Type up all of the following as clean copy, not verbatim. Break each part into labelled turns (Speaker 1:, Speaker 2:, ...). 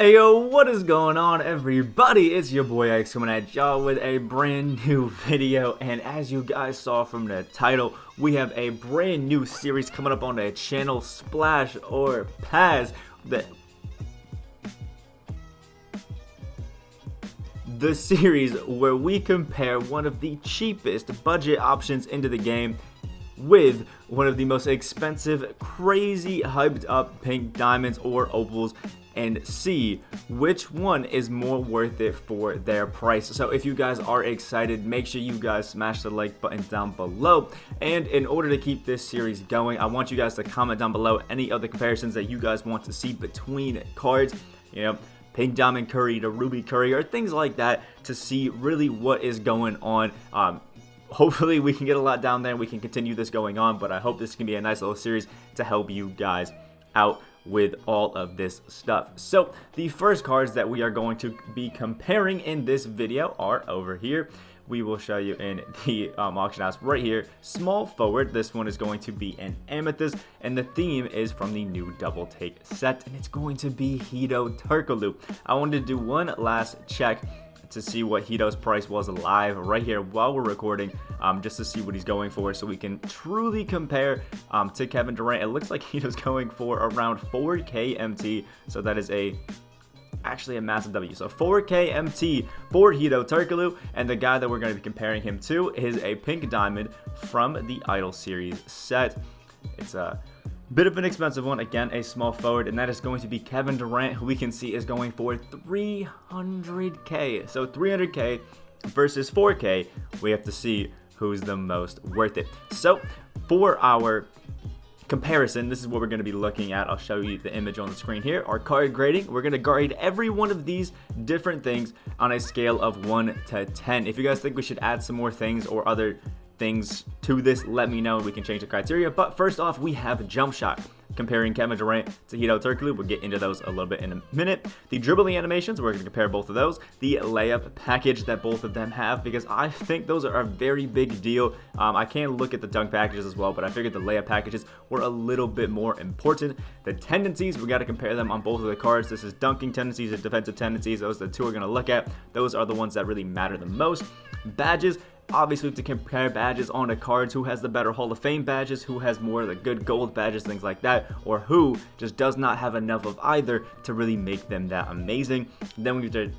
Speaker 1: Hey yo, what is going on everybody? It's your boy X coming at y'all with a brand new video, and as you guys saw from the title, we have a brand new series coming up on the channel, Splash or Pass. The series where we compare one of the cheapest budget options into the game with one of the most expensive, crazy, hyped up pink diamonds or opals, and see which one is more worth it for their price. So if you guys are excited, make sure you guys smash the like button down below. And in order to keep this series going, I want you guys to comment down below any other comparisons that you guys want to see between cards, you know, pink diamond curry to ruby curry or things like that, to see really what is going on. Hopefully we can get a lot down there and we can continue this going on, but I hope this can be a nice little series to help you guys out with all of this stuff. So the first cards that we are going to be comparing in this video are over here. We will show you in the auction house right here. Small forward, this one is going to be an Amethyst, and the theme is from the new double take set, and it's going to be Hedo. I wanted to do one last check to see what Hedo's price was live right here while we're recording, just to see what he's going for, so we can truly compare to Kevin Durant. It looks like Hedo's going for around 4K MT, so that is actually a massive W. So 4K MT for Hedo, and the guy that we're going to be comparing him to is a pink diamond from the Idol series set. It's a bit of an expensive one, again a small forward, and that is going to be Kevin Durant, who we can see is going for 300K. So 300K versus 4K, we have to see who's the most worth it. So for our comparison, this is what we're going to be looking at. I'll show you the image on the screen here. Our card grading, we're going to grade every one of these different things on a scale of 1 to 10. If you guys think we should add some more things or other things to this, let me know and we can change the criteria. But first off, we have Jumpshot comparing Kevin Durant to Hedo. We'll get into those a little bit in a minute. The Dribbling animations, we're going to compare both of those. The Layup package that both of them have, because I think those are a very big deal. I can look at the dunk packages as well, but I figured the Layup packages were a little bit more important. The tendencies, we got to compare them on both of the cards. This is dunking tendencies and defensive tendencies. Those are the two we're going to look at. Those are the ones that really matter the most. Badges, obviously we have to compare badges on the cards, who has the better Hall of Fame badges, who has more of the good gold badges, things like that, or who just does not have enough of either to really make them that amazing. Then we have to,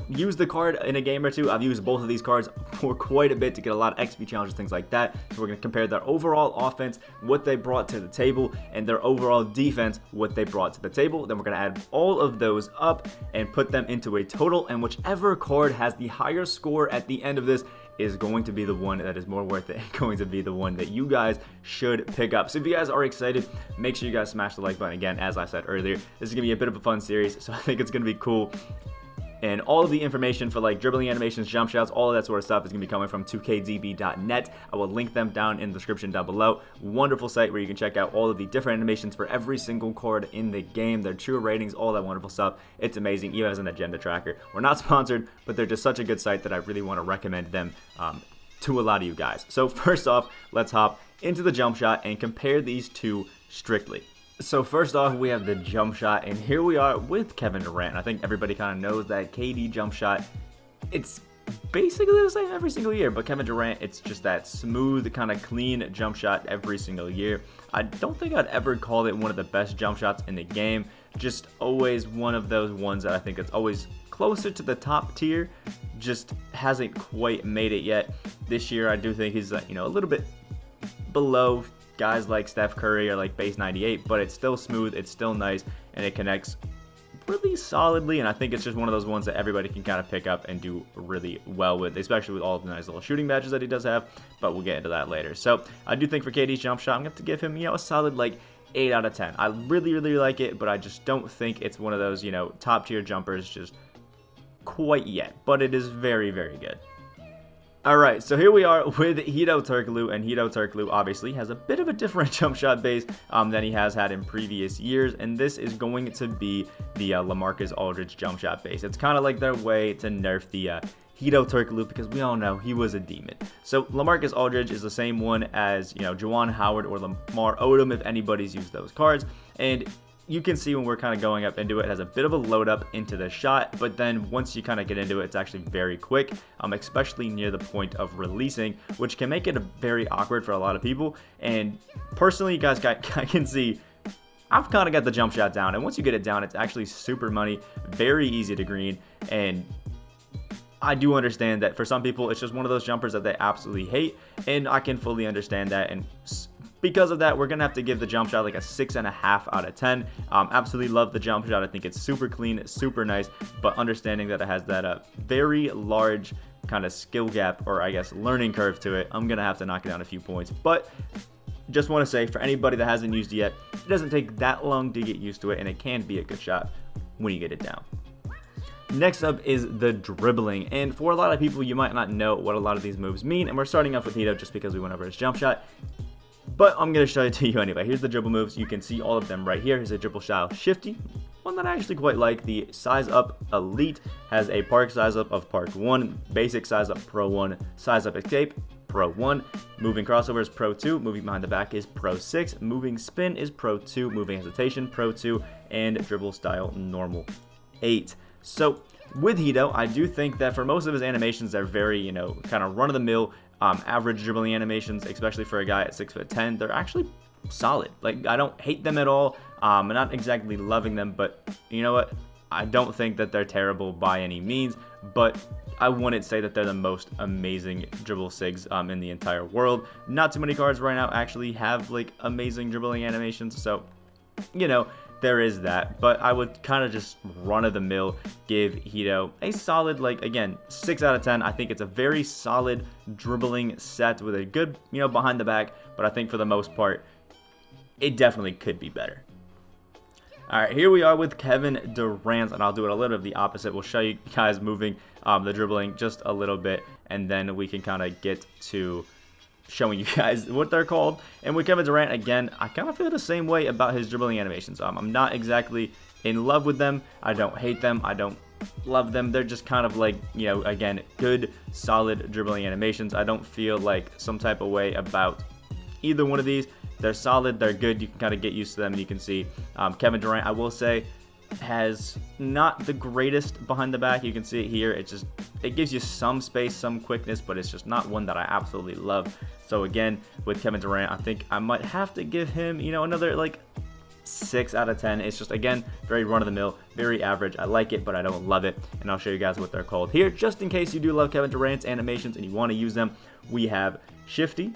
Speaker 1: use the card in a game or two. I've used both of these cards for quite a bit to get a lot of XP challenges, things like that. So we're going to compare their overall offense, what they brought to the table, and their overall defense, what they brought to the table. Then we're going to add all of those up and put them into a total, and whichever card has the higher score at the end of this is going to be the one that is more worth it, and going to be the one that you guys should pick up. So if you guys are excited, make sure you guys smash the like button. Again, as I said earlier, this is going to be a bit of a fun series, so I think it's going to be cool. And all of the information for like dribbling animations, jump shots, all of that sort of stuff is going to be coming from 2kdb.net. I will link them down in the description down below. Wonderful site where you can check out all of the different animations for every single card in the game, their true ratings, all that wonderful stuff. It's amazing, even as an agenda tracker. We're not sponsored, but they're just such a good site that I really want to recommend them to a lot of you guys. So first off, let's hop into the jump shot and compare these two strictly. So first off, we have the jump shot, and here we are with Kevin Durant. I think everybody kind of knows that KD jump shot, it's basically the same every single year, but Kevin Durant, it's just that smooth, kind of clean jump shot every single year. I don't think I'd ever call it one of the best jump shots in the game, just always one of those ones that I think it's always closer to the top tier, just hasn't quite made it yet. This year, I do think he's a little bit below guys like Steph Curry or like base 98, but it's still smooth, it's still nice, and it connects really solidly, and I think it's just one of those ones that everybody can kind of pick up and do really well with, especially with all the nice little shooting badges that he does have, but we'll get into that later. So I do think for KD's jump shot, I'm going to have to give him, a solid like 8 out of 10. I really like it, but I just don't think it's one of those, top tier jumpers just quite yet, but it is very good. Alright, so here we are with Hedo, and Hedo obviously has a bit of a different jump shot base than he has had in previous years, and this is going to be the LaMarcus Aldridge jump shot base. It's kind of like their way to nerf the Hedo, because we all know he was a demon. So LaMarcus Aldridge is the same one as, Juwan Howard or Lamar Odom, if anybody's used those cards, and you can see when we're kind of going up into it, it has a bit of a load up into the shot, but then once you kind of get into it, it's actually very quick, especially near the point of releasing, which can make it very awkward for a lot of people. And personally, you guys can see I've kind of got the jump shot down, and once you get it down, it's actually super money, very easy to green. And I do understand that for some people, it's just one of those jumpers that they absolutely hate, and I can fully understand that. And because of that, we're gonna have to give the jump shot like a 6.5 out of 10. Absolutely love the jump shot. I think it's super clean, super nice, but understanding that it has that very large kind of skill gap, or I guess learning curve to it, I'm gonna have to knock it down a few points. But just want to say, for anybody that hasn't used it yet, it doesn't take that long to get used to it, and it can be a good shot when you get it down. Next up is the dribbling, and for a lot of people, you might not know what a lot of these moves mean, and we're starting off with Hedo just because we went over his jump shot, but I'm going to show it to you anyway. Here's the dribble moves. You can see all of them right here. Here's a dribble style shifty, one that I actually quite like. The size up elite has a park size up of park 1, basic size up pro 1, size up escape pro 1, moving crossover is pro 2, moving behind the back is pro 6, moving spin is pro 2, moving hesitation pro 2, and dribble style normal 8. So with Hedo, I do think that for most of his animations, they're very, kind of run-of-the-mill, average dribbling animations, especially for a guy at 6'10". They're actually solid. Like, I don't hate them at all. I'm not exactly loving them, but you know what? I don't think that they're terrible by any means, but I wouldn't say that they're the most amazing dribble sigs in the entire world. Not too many cards right now actually have like amazing dribbling animations, so there is that. But I would kind of just run-of-the-mill give Hedo a solid, like, again, 6 out of 10. I think it's a very solid dribbling set with a good, behind the back, but I think for the most part, it definitely could be better. Alright, here we are with Kevin Durant, and I'll do it a little of the opposite. We'll show you guys moving the dribbling just a little bit, and then we can kind of get to showing you guys what they're called. And with Kevin Durant, again, I kind of feel the same way about his dribbling animations. I'm not exactly in love with them. I don't hate them. I don't love them. They're just kind of like, again, good, solid dribbling animations. I don't feel like some type of way about either one of these. They're solid, they're good, you can kind of get used to them, and you can see Kevin Durant, I will say, has not the greatest behind the back. You can see it here. It gives you some space, some quickness, but it's just not one that I absolutely love. So again, with Kevin Durant, I think I might have to give him, another like 6 out of 10. It's just, again, very run-of-the-mill, very average. I like it, but I don't love it, and I'll show you guys what they're called here. Just in case you do love Kevin Durant's animations and you want to use them, we have Shifty.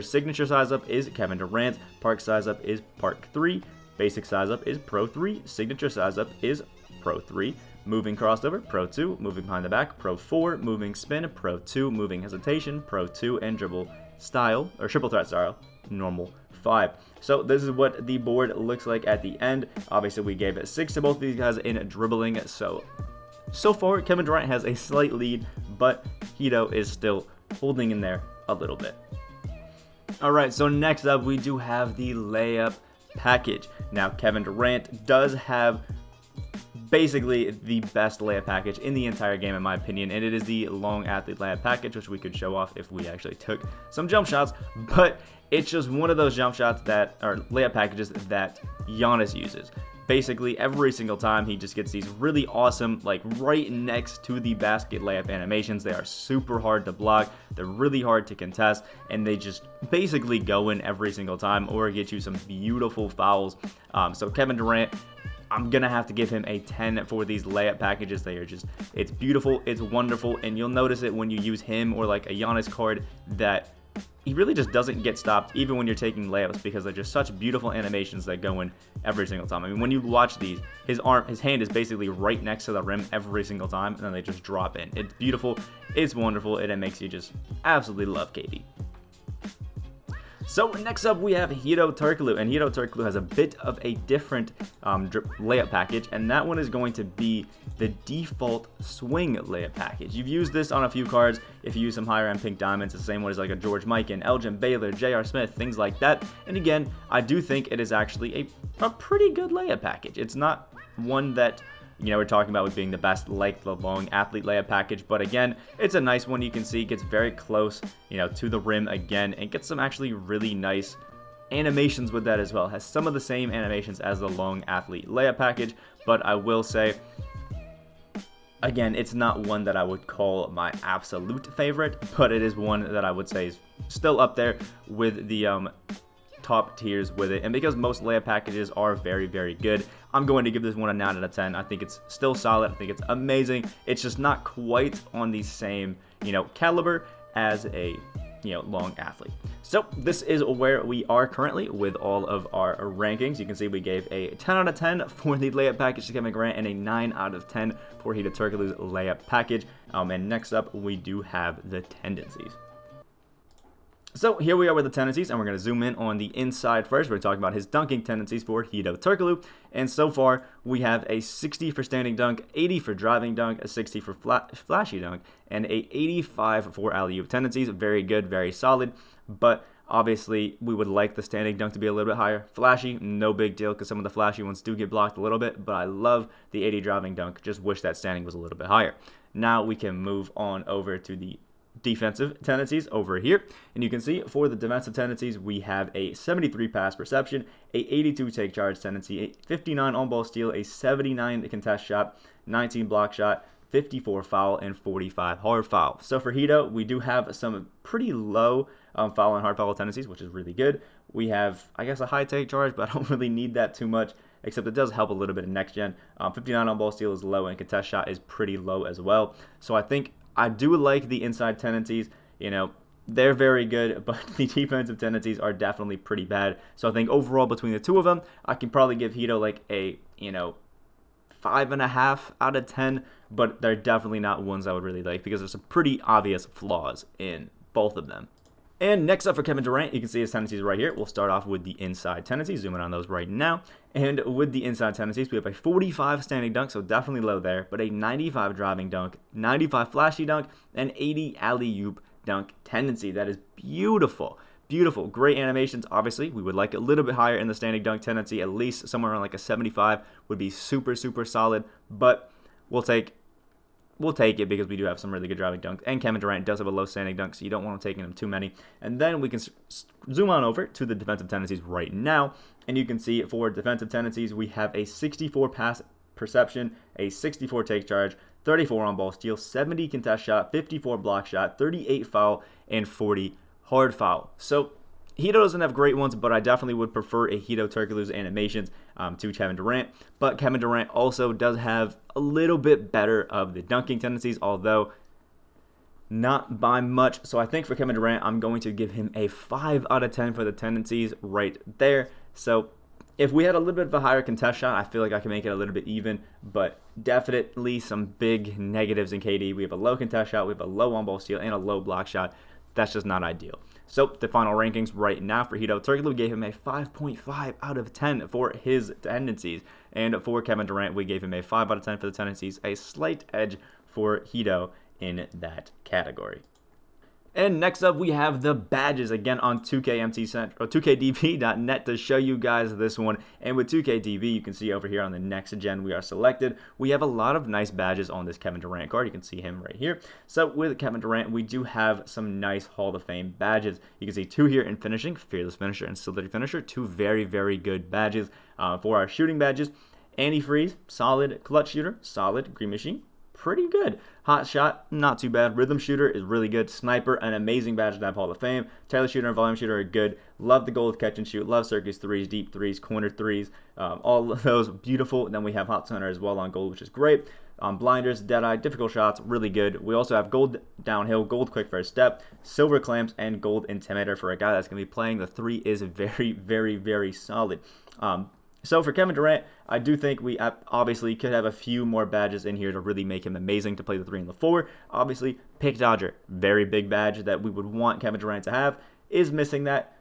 Speaker 1: Signature size up is Kevin Durant. Park size up is Park 3. Basic size up is Pro 3. Signature size up is Pro 3. Moving crossover, Pro 2. Moving behind the back, Pro 4. Moving spin, Pro 2. Moving hesitation, Pro 2. And dribble style, or triple threat style, normal 5. So this is what the board looks like at the end. Obviously, we gave it 6 to both of these guys in dribbling. So far, Kevin Durant has a slight lead, but Hedo is still holding in there a little bit. Alright, so next up we do have the layup package. Now, Kevin Durant does have basically the best layup package in the entire game, in my opinion, and it is the long athlete layup package, which we could show off if we actually took some jump shots, but it's just one of those jump shots that are layup packages that Giannis uses. Basically, every single time he just gets these really awesome, like right next to the basket layup animations. They are super hard to block, they're really hard to contest, and they just basically go in every single time or get you some beautiful fouls. So Kevin Durant, I'm gonna have to give him a 10 for these layup packages. They are just, it's beautiful, it's wonderful, and you'll notice it when you use him or like a Giannis card that he really just doesn't get stopped even when you're taking layups, because they're just such beautiful animations that go in every single time. I mean, when you watch these, his hand is basically right next to the rim every single time, and then they just drop in. It's beautiful, it's wonderful, and it makes you just absolutely love KD. So next up we have Hedo Turkoglu, and Hedo Turkoglu has a bit of a different layup package, and that one is going to be the default swing layup package. You've used this on a few cards. If you use some higher end pink diamonds, it's the same one as like a George Mikan, Elgin Baylor, J.R. Smith, things like that. And again, I do think it is actually a pretty good layup package. It's not one that we're talking about with being the best like the long athlete layup package, but again, it's a nice one. You can see it gets very close, to the rim again, and gets some actually really nice animations with that as well. It has some of the same animations as the long athlete layup package, but I will say, again, it's not one that I would call my absolute favorite, but it is one that I would say is still up there with the top tiers with it. And because most layup packages are very, very good, I'm going to give this one a 9 out of 10. I think it's still solid. I think it's amazing. It's just not quite on the same, caliber as a, long athlete. So this is where we are currently with all of our rankings. You can see we gave a 10 out of 10 for the layup package to Kevin Durant and a 9 out of 10 for Hedo Turkoglu's layup package. And next up, we do have the tendencies. So here we are with the tendencies, and we're going to zoom in on the inside first. We're talking about his dunking tendencies for Hedo Turkoglu, and so far we have a 60 for standing dunk, 80 for driving dunk, a 60 for flashy dunk, and a 85 for alley-oop tendencies. Very good, very solid, but obviously we would like the standing dunk to be a little bit higher. Flashy, no big deal, because some of the flashy ones do get blocked a little bit, but I love the 80 driving dunk. Just wish that standing was a little bit higher. Now we can move on over to the defensive tendencies over here, and you can see for the defensive tendencies we have a 73 pass perception, a 82 take charge tendency, a 59 on ball steal, a 79 contest shot, 19 block shot, 54 foul, and 45 hard foul. So for Hedo, we do have some pretty low foul and hard foul tendencies, which is really good. We have, I guess, a high take charge, but I don't really need that too much, except it does help a little bit in next gen. 59 on ball steal is low, and contest shot is pretty low as well. So I think I do like the inside tendencies. They're very good, but the defensive tendencies are definitely pretty bad. So I think overall between the two of them, I can probably give Hedo like a, 5.5 out of 10, but they're definitely not ones I would really like because there's some pretty obvious flaws in both of them. And next up for Kevin Durant, you can see his tendencies right here. We'll start off with the inside tendencies, zooming on those right now. And with the inside tendencies, we have a 45 standing dunk, so definitely low there, but a 95 driving dunk, 95 flashy dunk, and 80 alley-oop dunk tendency. That is beautiful. Beautiful. Great animations. Obviously, we would like a little bit higher in the standing dunk tendency, at least somewhere around like a 75 would be super, super solid, but we'll take it because we do have some really good driving dunks, and Kevin Durant does have a low standing dunk, so you don't want to take him too many. And then we can zoom on over to the defensive tendencies right now, and you can see for defensive tendencies, we have a 64 pass perception, a 64 take charge, 34 on ball steal, 70 contest shot, 54 block shot, 38 foul, and 40 hard foul. So Hedo doesn't have great ones, but I definitely would prefer a Hedo Turkoglu's animations to Kevin Durant. But Kevin Durant also does have a little bit better of the dunking tendencies, although not by much. So I think for Kevin Durant, I'm going to give him a 5 out of 10 for the tendencies right there. So if we had a little bit of a higher contest shot, I feel like I can make it a little bit even, but definitely some big negatives in KD. We have a low contest shot, we have a low on ball steal, and a low block shot. That's just not ideal. So the final rankings right now for Hedo Turkoglu, gave him a 5.5 out of 10 for his tendencies. And for Kevin Durant, we gave him a 5 out of 10 for the tendencies, a slight edge for Hedo in that category. And next up, we have the badges again on 2KDB.net to show you guys this one. And with 2KDB, you can see over here on the next gen we are selected. We have a lot of nice badges on this Kevin Durant card. You can see him right here. So with Kevin Durant, we do have some nice Hall of Fame badges. You can see 2 here in finishing, Fearless Finisher and Solidity Finisher. 2 very, very good badges for our shooting badges. Antifreeze, solid. Clutch Shooter, solid. Green Machine, pretty good. Hot Shot, not too bad. Rhythm Shooter is really good. Sniper, an amazing badge to have Hall of Fame. Taylor Shooter and Volume Shooter are good. Love the gold catch and shoot. Love circus threes, deep threes, corner threes. All of those beautiful. And then we have Hot Center as well on gold, which is great. Blinders, Deadeye, difficult shots, really good. We also have gold downhill, gold quick first step, silver clamps, and gold intimidator for a guy that's going to be playing. The 3 is very, very, very solid. So for Kevin Durant, I do think we obviously could have a few more badges in here to really make him amazing to play the 3 and the 4. Obviously, Pick Dodger, very big badge that we would want Kevin Durant to have, is missing that.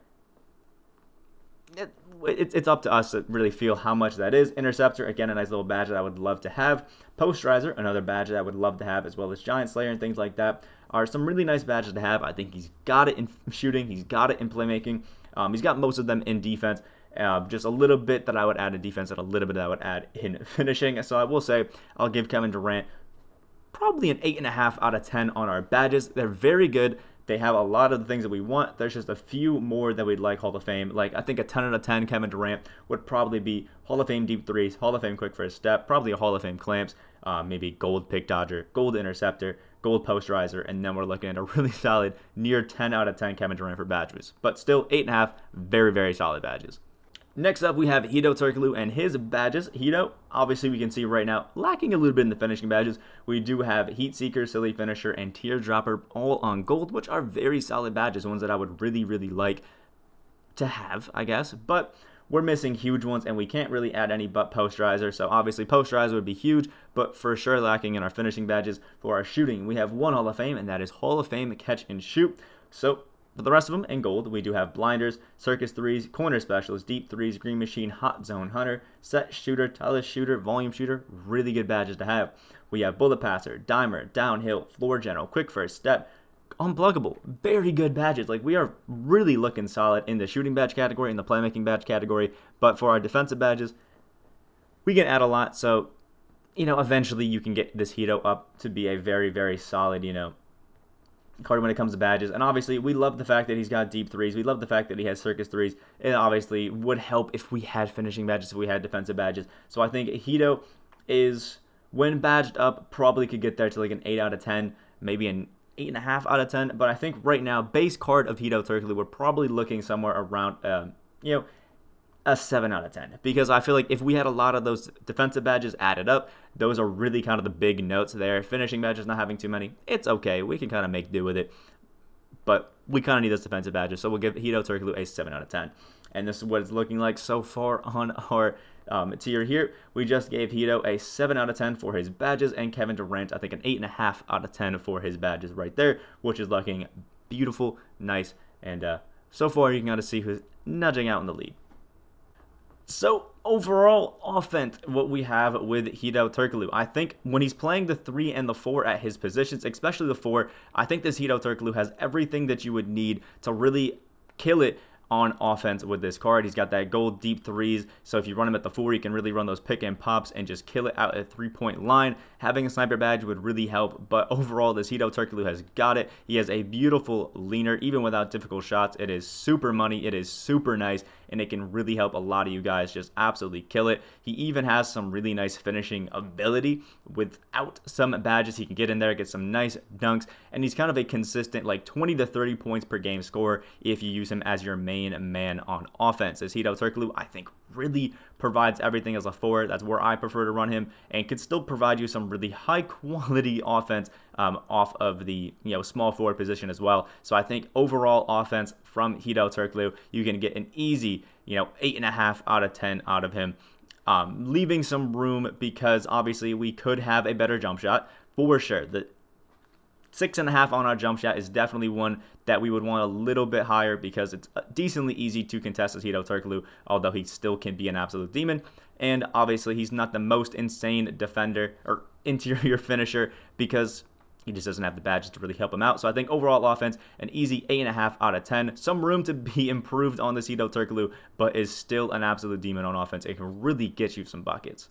Speaker 1: It's up to us to really feel how much that is. Interceptor, again, a nice little badge that I would love to have. Posterizer, another badge that I would love to have, as well as Giant Slayer and things like that, are some really nice badges to have. I think he's got it in shooting. He's got it in playmaking. He's got most of them in defense. Just a little bit that I would add in defense and a little bit that I would add in finishing. So I will say I'll give Kevin Durant probably an 8.5 out of 10 on our badges. They're very good. They have a lot of the things that we want. There's just a few more that we'd like Hall of Fame. Like, I think a 10 out of 10 Kevin Durant would probably be Hall of Fame deep threes, Hall of Fame quick first step, probably a Hall of Fame clamps, maybe gold pick dodger, gold interceptor, gold posterizer, and then we're looking at a really solid near 10 out of 10 Kevin Durant for badges. But still, 8.5, very, very solid badges. Next up, we have Hedo Turkoglu and his badges. Hedo, obviously we can see right now, lacking a little bit in the finishing badges. We do have Heat Seeker, Silly Finisher, and Teardropper all on gold, which are very solid badges, ones that I would really, really like to have, I guess. But we're missing huge ones, and we can't really add any but Posterizer. So obviously Posterizer would be huge, but for sure lacking in our finishing badges. For our shooting, we have one Hall of Fame, and that is Hall of Fame Catch and Shoot. So for the rest of them in gold, we do have Blinders, Circus Threes, Corner Specialist, Deep Threes, Green Machine, Hot Zone Hunter, Set Shooter, Tallest Shooter, Volume Shooter. Really good badges to have. We have Bullet Passer, Dimer, Downhill, Floor General, Quick First Step, Unpluggable. Very good badges. Like, we are really looking solid in the shooting badge category, in the playmaking badge category. But for our defensive badges, we can add a lot. So, eventually you can get this Hedo up to be a very, very solid, card when it comes to badges. And obviously we love the fact that he's got deep threes. We love the fact that he has circus threes. It obviously would help if we had finishing badges, if we had defensive badges. So I think Hedo is, when badged up, probably could get there to like an 8 out of 10, maybe an 8.5 out of 10. But I think right now, base card of Hedo Turkoglu, we're probably looking somewhere around a 7 out of 10, because I feel like if we had a lot of those defensive badges added up, those are really kind of the big notes there. Finishing badges, not having too many, it's okay. We can kind of make do with it, but we kind of need those defensive badges, so we'll give Hedo Turkoglu a 7 out of 10. And this is what it's looking like so far on our tier here. We just gave Hedo a 7 out of 10 for his badges, and Kevin Durant, I think, an 8.5 out of 10 for his badges right there, which is looking beautiful, nice, and so far you can kind of see who's nudging out in the lead. So, overall offense, what we have with Hedo Turkoglu, I think when he's playing the 3 and the 4 at his positions, especially the 4, I think this Hedo Turkoglu has everything that you would need to really kill it on offense with this card. He's got that gold deep threes, so if you run him at the 4, you can really run those pick and pops and just kill it out at 3-point line. Having a sniper badge would really help, but overall, this Hedo Turkoglu has got it. He has a beautiful leaner, even without difficult shots. It is super money, it is super nice, and it can really help a lot of you guys just absolutely kill it. He even has some really nice finishing ability. Without some badges, he can get in there, get some nice dunks, and he's kind of a consistent like 20 to 30 points per game scorer if you use him as your main man on offense. This Hedo Turkoglu, I think, really provides everything as a 4. That's where I prefer to run him, and could still provide you some really high quality offense off of the small forward position as well. So I think overall offense from Hedo Turkoglu, you can get an easy 8.5 out of 10 out of him. Leaving some room because obviously we could have a better jump shot for sure. The 6.5 on our jump shot is definitely one that we would want a little bit higher, because it's decently easy to contest as Hedo Turkoglu, although he still can be an absolute demon. And obviously he's not the most insane defender or interior finisher, because he just doesn't have the badges to really help him out. So I think overall offense, an easy 8.5 out of 10. Some room to be improved on this Hedo Turkoglu, but is still an absolute demon on offense. It can really get you some buckets.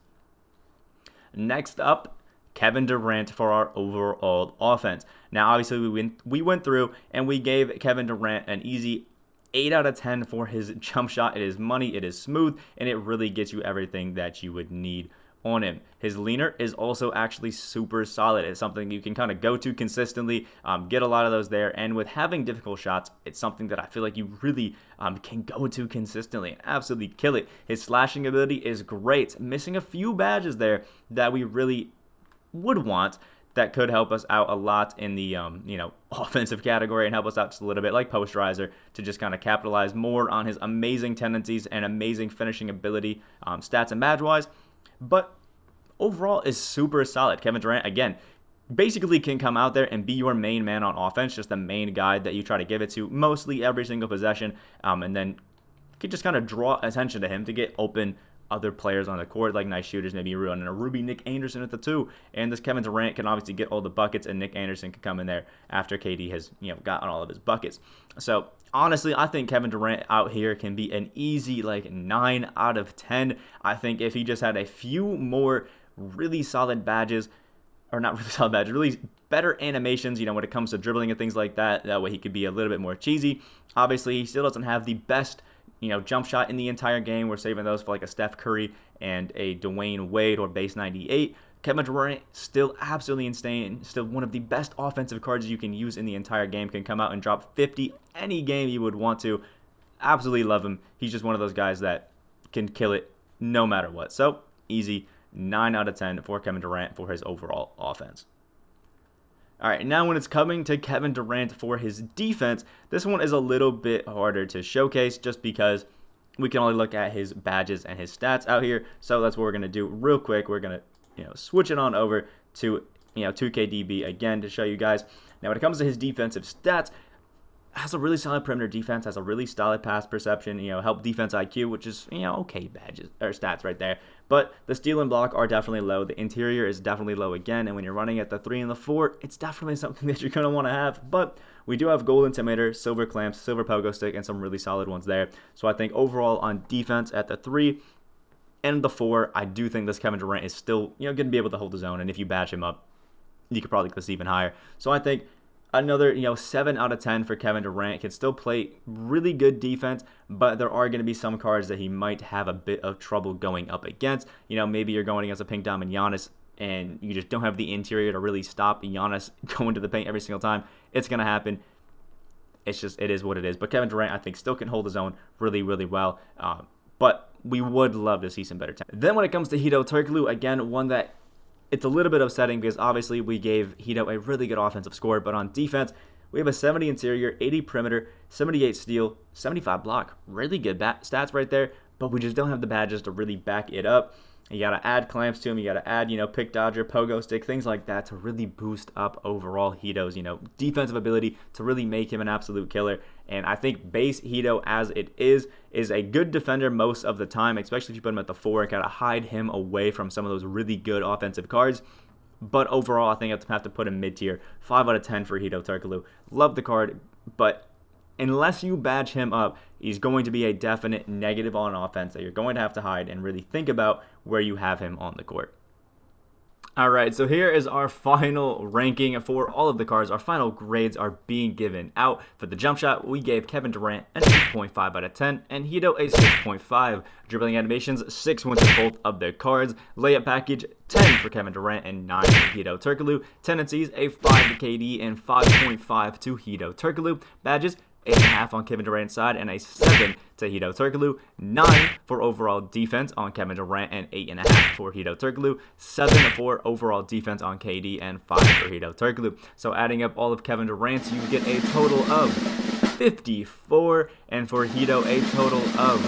Speaker 1: Next up, Kevin Durant for our overall offense. Now, obviously, we went through and we gave Kevin Durant an easy 8 out of 10 for his jump shot. It is money, it is smooth, and it really gets you everything that you would need on him. His leaner is also actually super solid. It's something you can kind of go to consistently, get a lot of those there, and with having difficult shots, it's something that I feel like you really can go to consistently and absolutely kill it. His slashing ability is great. Missing a few badges there that we really would want, that could help us out a lot in the offensive category and help us out just a little bit, like Posterizer, to just kind of capitalize more on his amazing tendencies and amazing finishing ability, stats and badge wise. But overall is super solid. Kevin Durant, again, basically can come out there and be your main man on offense, just the main guy that you try to give it to mostly every single possession, and then can just kind of draw attention to him to get open other players on the court, like nice shooters, maybe running a Ruby, Nick Anderson at the 2. And this Kevin Durant can obviously get all the buckets, and Nick Anderson can come in there after KD has gotten all of his buckets. So honestly, I think Kevin Durant out here can be an easy like 9 out of 10. I think if he just had a few more really solid badges, or not really solid badges, really better animations, when it comes to dribbling and things like that. That way he could be a little bit more cheesy. Obviously, he still doesn't have the best, jump shot in the entire game. We're saving those for like a Steph Curry and a Dwayne Wade or base 98. Kevin Durant, still absolutely insane, still one of the best offensive cards you can use in the entire game, can come out and drop 50 any game you would want to. Absolutely love him. He's just one of those guys that can kill it no matter what. So, easy, 9 out of 10 for Kevin Durant for his overall offense. Alright, now when it's coming to Kevin Durant for his defense, this one is a little bit harder to showcase just because we can only look at his badges and his stats out here. So that's what we're going to do real quick. We're going to switch it on over to 2KDB again to show you guys. Now when it comes to his defensive stats, has a really solid perimeter defense, has a really solid pass perception, help defense IQ, which is, okay badges or stats right there. But the steal and block are definitely low. The interior is definitely low again, and when you're running at the 3 and the 4, it's definitely something that you're going to want to have. But we do have gold intimidator, silver clamps, silver pogo stick, and some really solid ones there. So I think overall on defense at the 3 and the 4, I do think this Kevin Durant is still, going to be able to hold his own, and if you badge him up, you could probably get this even higher. So I think another 7 out of 10 for Kevin Durant. Can still play really good defense, but there are going to be some cards that he might have a bit of trouble going up against. Maybe you're going against a pink diamond Giannis and you just don't have the interior to really stop Giannis going to the paint every single time. It's going to happen. It is what it is. But Kevin Durant, I think, still can hold his own really, really well. But we would love to see some better time. Then when it comes to Hedo Turkoglu, again, one that it's a little bit upsetting because obviously we gave Hedo a really good offensive score, but on defense, we have a 70 interior, 80 perimeter, 78 steal, 75 block. Really good stats right there, but we just don't have the badges to really back it up. You got to add clamps to him. You got to add, pick dodger, pogo stick, things like that to really boost up overall Hedo's, defensive ability to really make him an absolute killer. And I think base Hedo as it is a good defender most of the time, especially if you put him at the 4 and kind of hide him away from some of those really good offensive cards. But overall, I think I have to put him mid-tier. 5 out of 10 for Hedo Turkoglu. Love the card, but unless you badge him up, he's going to be a definite negative on offense that you're going to have to hide and really think about where you have him on the court. Alright, so here is our final ranking for all of the cards. Our final grades are being given out. For the jump shot, we gave Kevin Durant an 8.5 out of 10 and Hedo a 6.5. Dribbling animations, 6 went to both of their cards. Layup package, 10 for Kevin Durant and 9 for Hedo Turkoglu. Tendencies, a 5 to KD and 5.5 to Hedo Turkoglu. Badges, 8.5 on Kevin Durant's side and a 7 to Hedo Turkoglu. 9 for overall defense on Kevin Durant and 8.5 for Hedo Turkoglu. 7 for overall defense on KD and 5 for Hedo Turkoglu. So adding up all of Kevin Durant's, you get a total of 54, and for Hedo a total of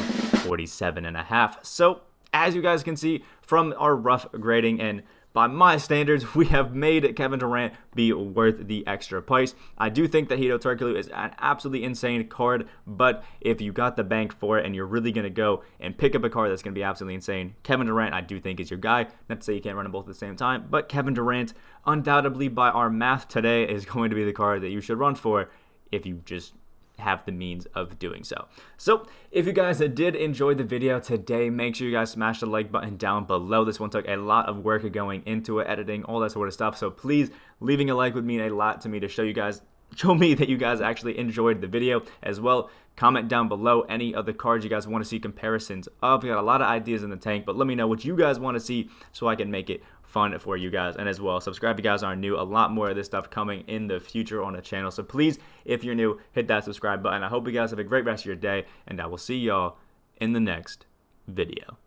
Speaker 1: 47.5. So as you guys can see from our rough grading, and by my standards, we have made Kevin Durant be worth the extra price. I do think that Hedo Turkoglu is an absolutely insane card, but if you got the bank for it and you're really going to go and pick up a card that's going to be absolutely insane, Kevin Durant, I do think, is your guy. Not to say you can't run them both at the same time, but Kevin Durant, undoubtedly by our math today, is going to be the card that you should run for if you just have the means of doing so. So if you guys did enjoy the video today, make sure you guys smash the like button down below. This one took a lot of work going into it, editing, all that sort of stuff. So please, leaving a like would mean a lot to me to show me that you guys actually enjoyed the video. As well, comment down below any of the cards you guys want to see comparisons of. We got a lot of ideas in the tank, but let me know what you guys want to see so I can make it fun for you guys. And as well, subscribe if you guys aren't new. A lot more of this stuff coming in the future on the channel. So please, if you're new, hit that subscribe button. I hope you guys have a great rest of your day, and I will see y'all in the next video.